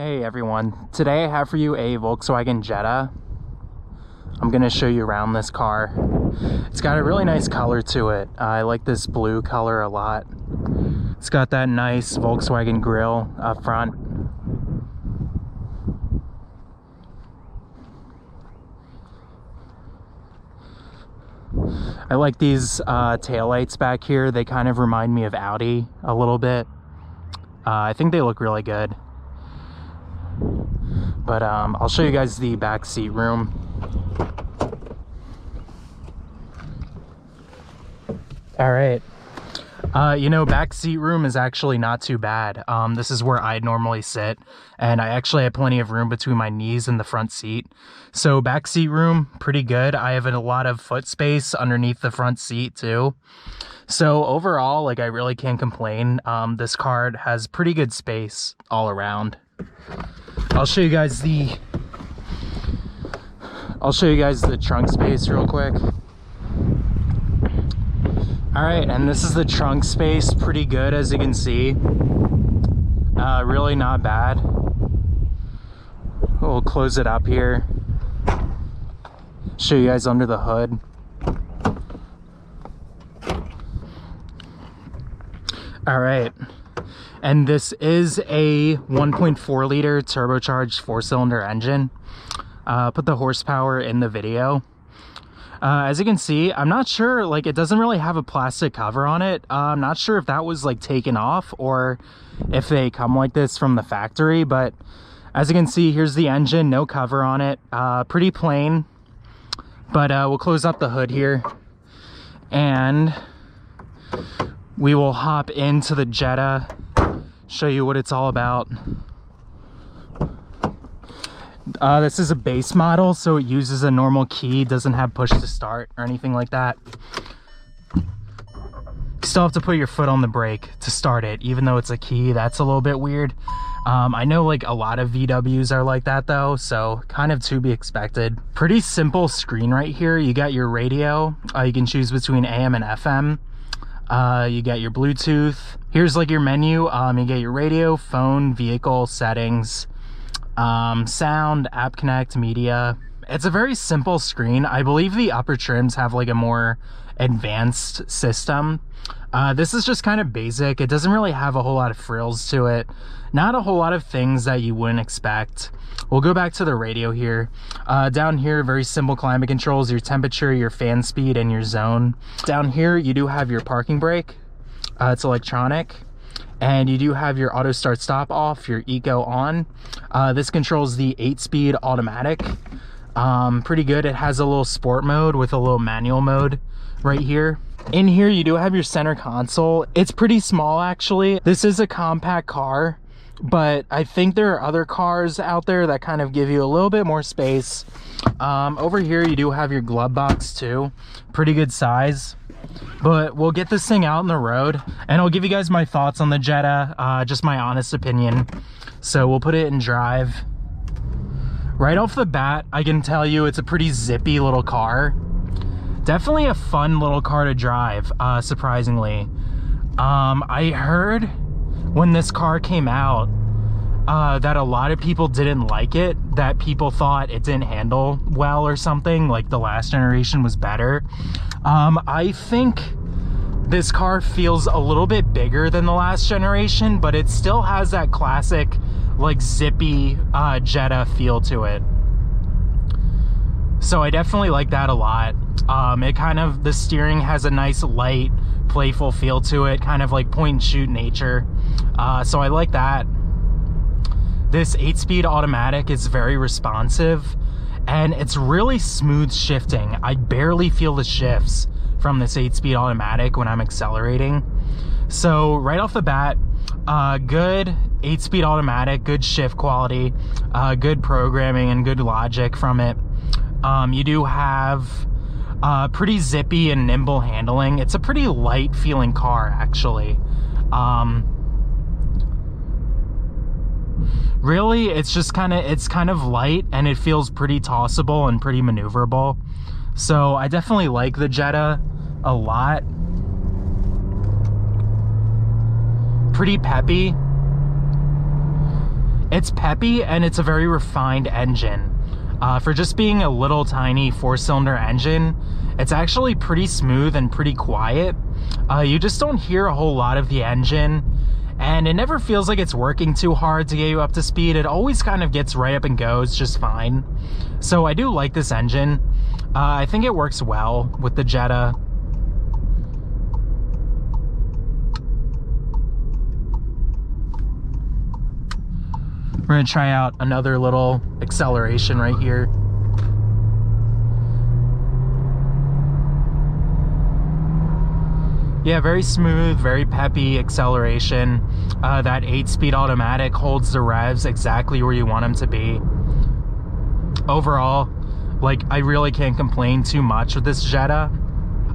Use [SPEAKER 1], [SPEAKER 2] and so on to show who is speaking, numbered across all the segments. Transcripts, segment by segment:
[SPEAKER 1] Hey everyone, today I have for you a Volkswagen Jetta. I'm going to show you around this car. It's got a really nice color to it. I like this blue color a lot. It's got that nice Volkswagen grille up front. I like these taillights back here. They kind of remind me of Audi a little bit. I think they look really good. But I'll show you guys the back seat room. All right. Back seat room is actually not too bad. This is where I normally sit, and I actually have plenty of room between my knees and the front seat. So back seat room, pretty good. I have a lot of foot space underneath the front seat too. So overall, I really can't complain. This car has pretty good space all around. I'll show you guys the trunk space real quick. All right, and this is the trunk space, pretty good as you can see. Really not bad. We'll close it up here. Show you guys under the hood. All right. And this is a 1.4 liter turbocharged 4-cylinder engine. Put the horsepower in the video. As you can see, I'm not sure, it doesn't really have a plastic cover on it. I'm not sure if that was taken off or if they come like this from the factory, but as you can see, here's the engine, no cover on it. Pretty plain, but we'll close up the hood here and we will hop into the Jetta, show you what it's all about. This is a base model, so it uses a normal key, doesn't have push to start or anything like that. You still have to put your foot on the brake to start it, even though it's a key. That's a little bit weird. I know a lot of VWs are like that though, so kind of to be expected. Pretty simple screen right here. You got your radio. You can choose between AM and FM. You got your Bluetooth. Here's your menu. You get your radio, phone, vehicle, settings, sound, app connect, media. It's a very simple screen. I believe the upper trims have a more advanced system. This is just kind of basic. It doesn't really have a whole lot of frills to it. Not a whole lot of things that you wouldn't expect. We'll go back to the radio here. Down here, very simple climate controls, your temperature, your fan speed, and your zone. Down here, you do have your parking brake. It's electronic. And you do have your auto start stop off, your eco on. This controls the 8-speed automatic. Pretty good. It has a little sport mode with a little manual mode right here. In here, you do have your center console. It's pretty small, actually. This is a compact car, but I think there are other cars out there that kind of give you a little bit more space. Over here, you do have your glove box too. Pretty good size. But we'll get this thing out on the road and I'll give you guys my thoughts on the Jetta, just my honest opinion. So we'll put it in drive. Right off the bat, I can tell you it's a pretty zippy little car. Definitely a fun little car to drive, surprisingly. I heard when this car came out that a lot of people didn't like it, that people thought it didn't handle well or something, the last generation was better. I think this car feels a little bit bigger than the last generation, but it still has that classic zippy Jetta feel to it. So I definitely like that a lot. The steering has a nice light, playful feel to it, kind of point and shoot nature. So I like that. This 8-speed automatic is very responsive and it's really smooth shifting. I barely feel the shifts from this 8-speed automatic when I'm accelerating. So right off the bat, good 8-speed automatic, good shift quality, good programming and good logic from it. You do have pretty zippy and nimble handling. It's a pretty light feeling car, actually. Really, it's just kind of light and it feels pretty tossable and pretty maneuverable. So I definitely like the Jetta a lot. Pretty peppy. It's peppy and it's a very refined engine. For just being a little tiny 4-cylinder engine, it's actually pretty smooth and pretty quiet. You just don't hear a whole lot of the engine, and it never feels like it's working too hard to get you up to speed. It always kind of gets right up and goes just fine. So I do like this engine. I think it works well with the Jetta. We're gonna try out another little acceleration right here. Yeah, very smooth, very peppy acceleration. That 8-speed automatic holds the revs exactly where you want them to be. Overall, like, I really can't complain too much with this Jetta.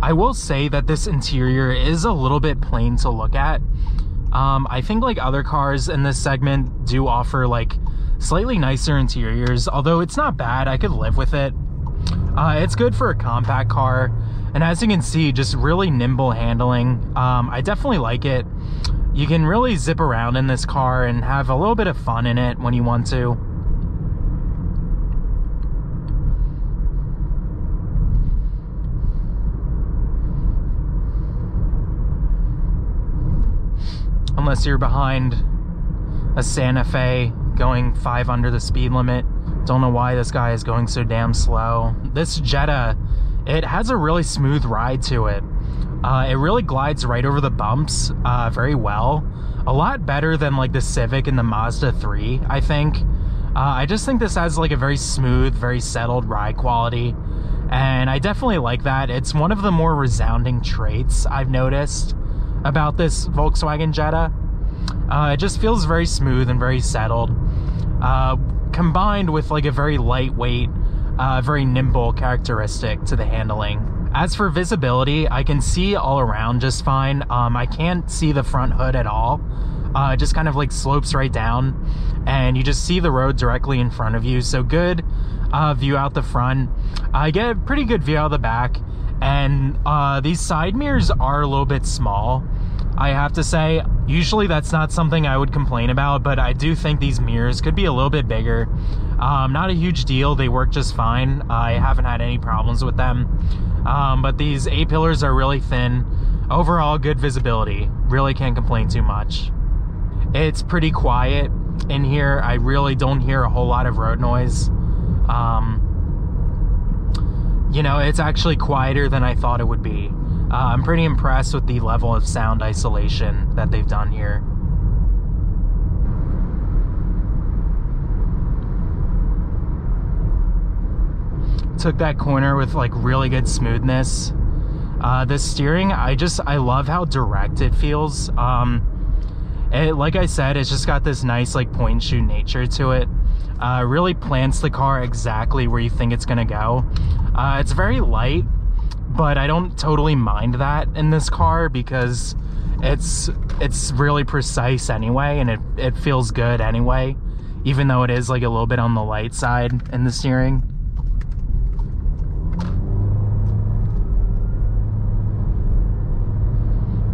[SPEAKER 1] I will say that this interior is a little bit plain to look at. I think like other cars in this segment do offer like slightly nicer interiors, although it's not bad. I could live with it. It's good for a compact car, and as you can see, just really nimble handling. I definitely like it. You can really zip around in this car and have a little bit of fun in it when you want to. Unless you're behind a Santa Fe going 5 under the speed limit. Don't know why this guy is going so damn slow. This Jetta, it has a really smooth ride to it. It really glides right over the bumps very well. A lot better than like the Civic and the Mazda 3, I think. I just think this has like a very smooth, very settled ride quality. And I definitely like that. It's one of the more resounding traits I've noticed about this Volkswagen Jetta. It just feels very smooth and very settled, combined with like a very lightweight, very nimble characteristic to the handling. As for visibility, I can see all around just fine. I can't see the front hood at all. It just kind of like slopes right down, and you just see the road directly in front of you. So good view out the front. I get a pretty good view out the back, and these side mirrors are a little bit small, I have to say. Usually that's not something I would complain about, but I do think these mirrors could be a little bit bigger. Not a huge deal. They work just fine. I haven't had any problems with them. But these A-pillars are really thin. Overall, good visibility. Really can't complain too much. It's pretty quiet in here. I really don't hear a whole lot of road noise. You know, it's actually quieter than I thought it would be. I'm pretty impressed with the level of sound isolation that they've done here. Took that corner with like really good smoothness. The steering, I love how direct it feels. Like I said, it's just got this nice like point and shoot nature to it. Really plants the car exactly where you think it's gonna go. It's very light, but I don't totally mind that in this car because it's really precise anyway, and it feels good anyway, even though it is like a little bit on the light side in the steering.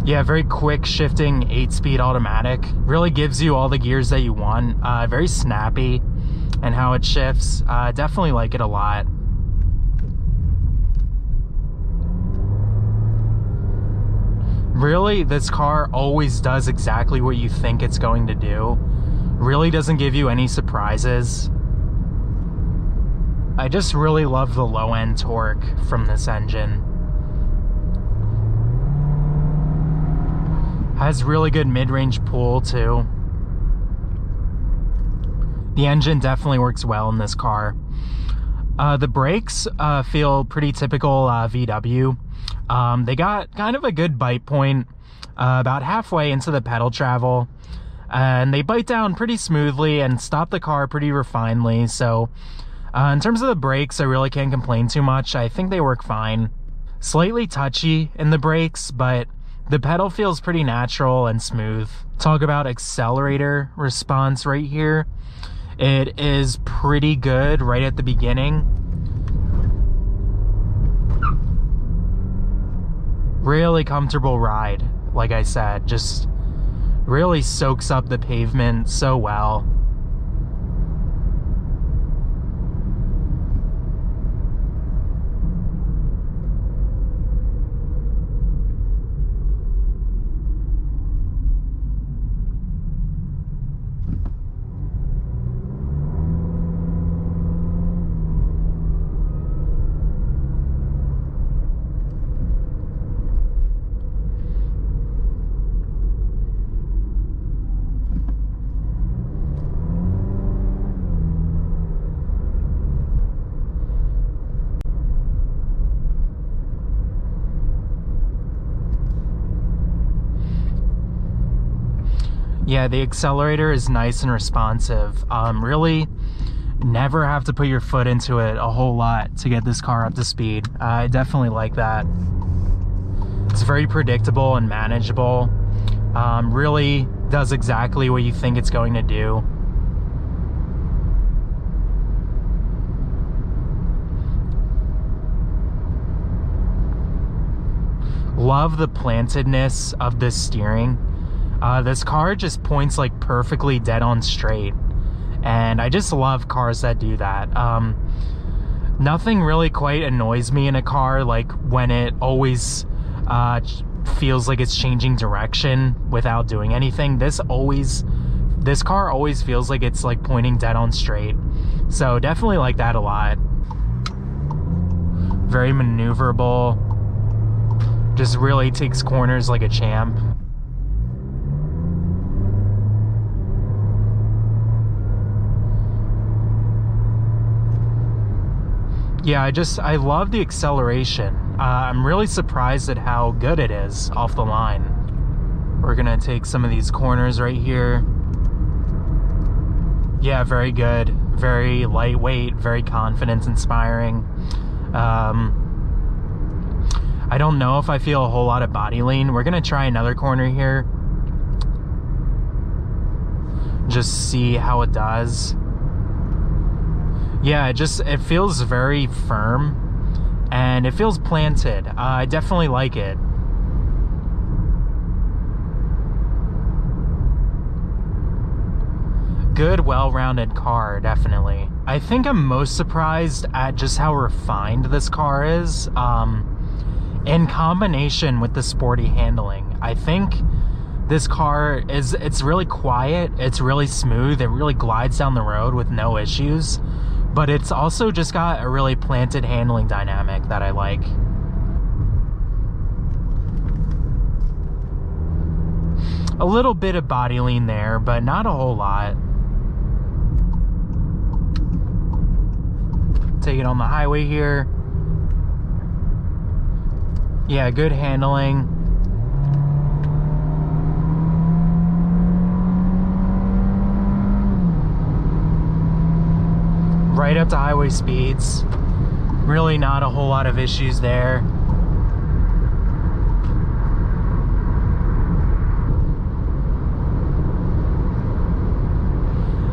[SPEAKER 1] Yeah, very quick shifting 8-speed automatic. Really gives you all the gears that you want. Very snappy and how it shifts. Definitely like it a lot. Really, this car always does exactly what you think it's going to do. Really doesn't give you any surprises. I just really love the low-end torque from this engine. Has really good mid-range pull too. The engine definitely works well in this car. The brakes feel pretty typical VW. They got kind of a good bite point about halfway into the pedal travel, and they bite down pretty smoothly and stop the car pretty refinedly. So in terms of the brakes, I really can't complain too much. I think they work fine. Slightly touchy in the brakes, but the pedal feels pretty natural and smooth. Talk about accelerator response right here. It is pretty good right at the beginning. Really comfortable ride, like I said. Just really soaks up the pavement so well. Yeah, the accelerator is nice and responsive. Really never have to put your foot into it a whole lot to get this car up to speed. I definitely like that. It's very predictable and manageable. Really does exactly what you think it's going to do. Love the plantedness of this steering. This car just points like perfectly dead on straight, and I just love cars that do that. Nothing really quite annoys me in a car like when it always feels like it's changing direction without doing anything. This car always feels like it's like pointing dead on straight, so definitely like that a lot. Very maneuverable, just really takes corners like a champ. Yeah, I love the acceleration. I'm really surprised at how good it is off the line. We're gonna take some of these corners right here. Yeah, very good. Very lightweight, very confidence inspiring. I don't know if I feel a whole lot of body lean. We're gonna try another corner here. Just see how it does. Yeah, it feels very firm and it feels planted. I definitely like it. Good, well-rounded car, definitely. I think I'm most surprised at just how refined this car is. In combination with the sporty handling, I think this car it's really quiet, it's really smooth, it really glides down the road with no issues, but it's also just got a really planted handling dynamic that I like. A little bit of body lean there, but not a whole lot. Take it on the highway here. Yeah, good handling. Right up to highway speeds. Really not a whole lot of issues there.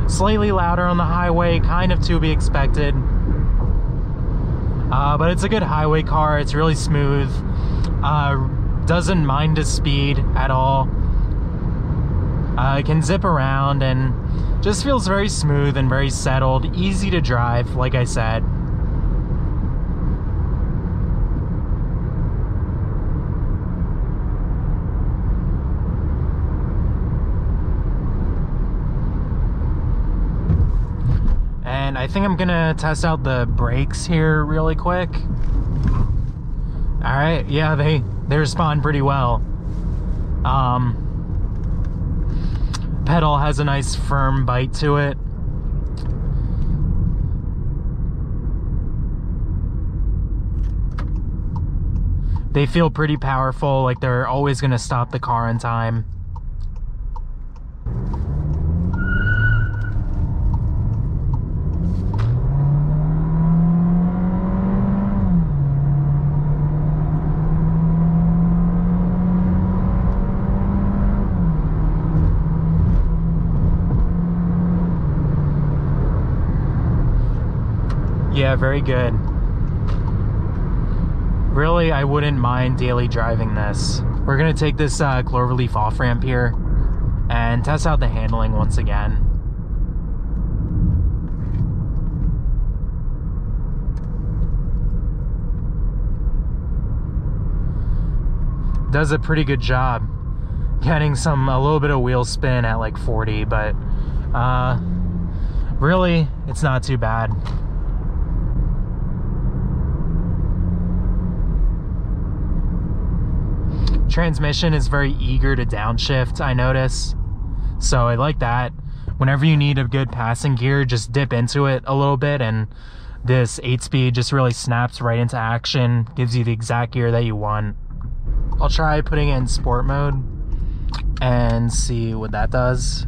[SPEAKER 1] Slightly louder on the highway, kind of to be expected. But it's a good highway car. It's really smooth. Doesn't mind the speed at all. It can zip around and just feels very smooth and very settled. Easy to drive, like I said. And I think I'm gonna test out the brakes here really quick. All right, yeah, they respond pretty well. Pedal has a nice firm bite to it. They feel pretty powerful, like they're always gonna stop the car in time. Yeah, very good. Really, I wouldn't mind daily driving this. We're gonna take this cloverleaf off-ramp here and test out the handling once again. Does a pretty good job getting a little bit of wheel spin at like 40, but really, it's not too bad. Transmission is very eager to downshift, I notice, so I like that. Whenever you need a good passing gear, just dip into it a little bit and this 8-speed just really snaps right into action, gives you the exact gear that you want. I'll try putting it in sport mode. and see what that does.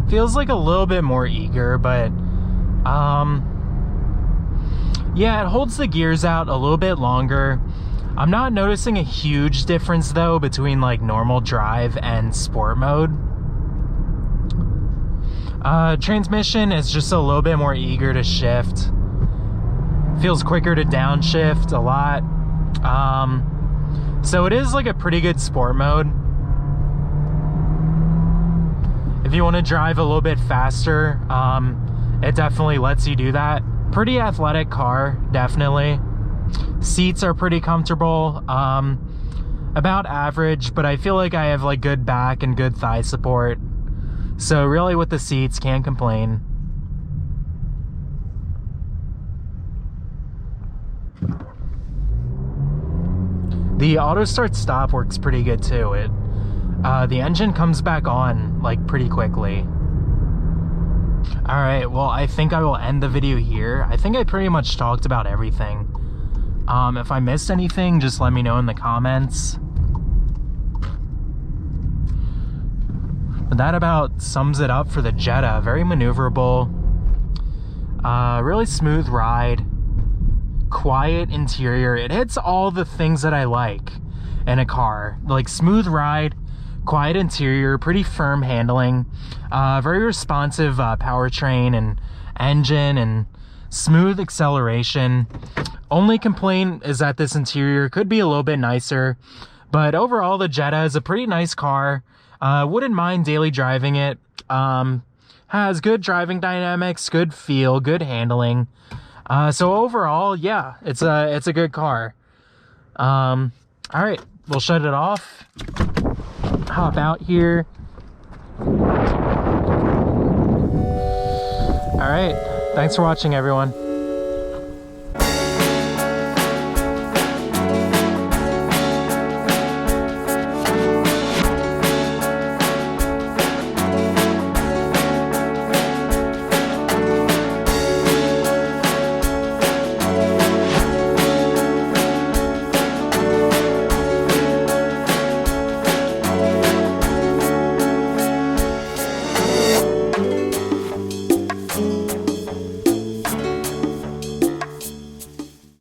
[SPEAKER 1] Feels like a little bit more eager, but yeah, it holds the gears out a little bit longer. I'm not noticing a huge difference though between like normal drive and sport mode. Transmission is just a little bit more eager to shift. Feels quicker to downshift a lot. So it is like a pretty good sport mode. If you want to drive a little bit faster, it definitely lets you do that. Pretty athletic car, definitely. Seats are pretty comfortable, about average, but I feel like I have like good back and good thigh support. So really with the seats, can't complain. The auto start stop works pretty good too. The engine comes back on like pretty quickly. All right, well, I think I will end the video here. I think I pretty much talked about everything. If I missed anything, just let me know in the comments. But that about sums it up for the Jetta. Very maneuverable, really smooth ride, quiet interior. It hits all the things that I like in a car, like smooth ride, quiet interior, pretty firm handling, very responsive powertrain and engine, and smooth acceleration. Only complaint is that this interior could be a little bit nicer, but overall the Jetta is a pretty nice car. Wouldn't mind daily driving it. Has good driving dynamics, good feel, good handling. So overall, yeah, it's a good car. All right, we'll shut it off. Hop out here. All right, thanks for watching, everyone.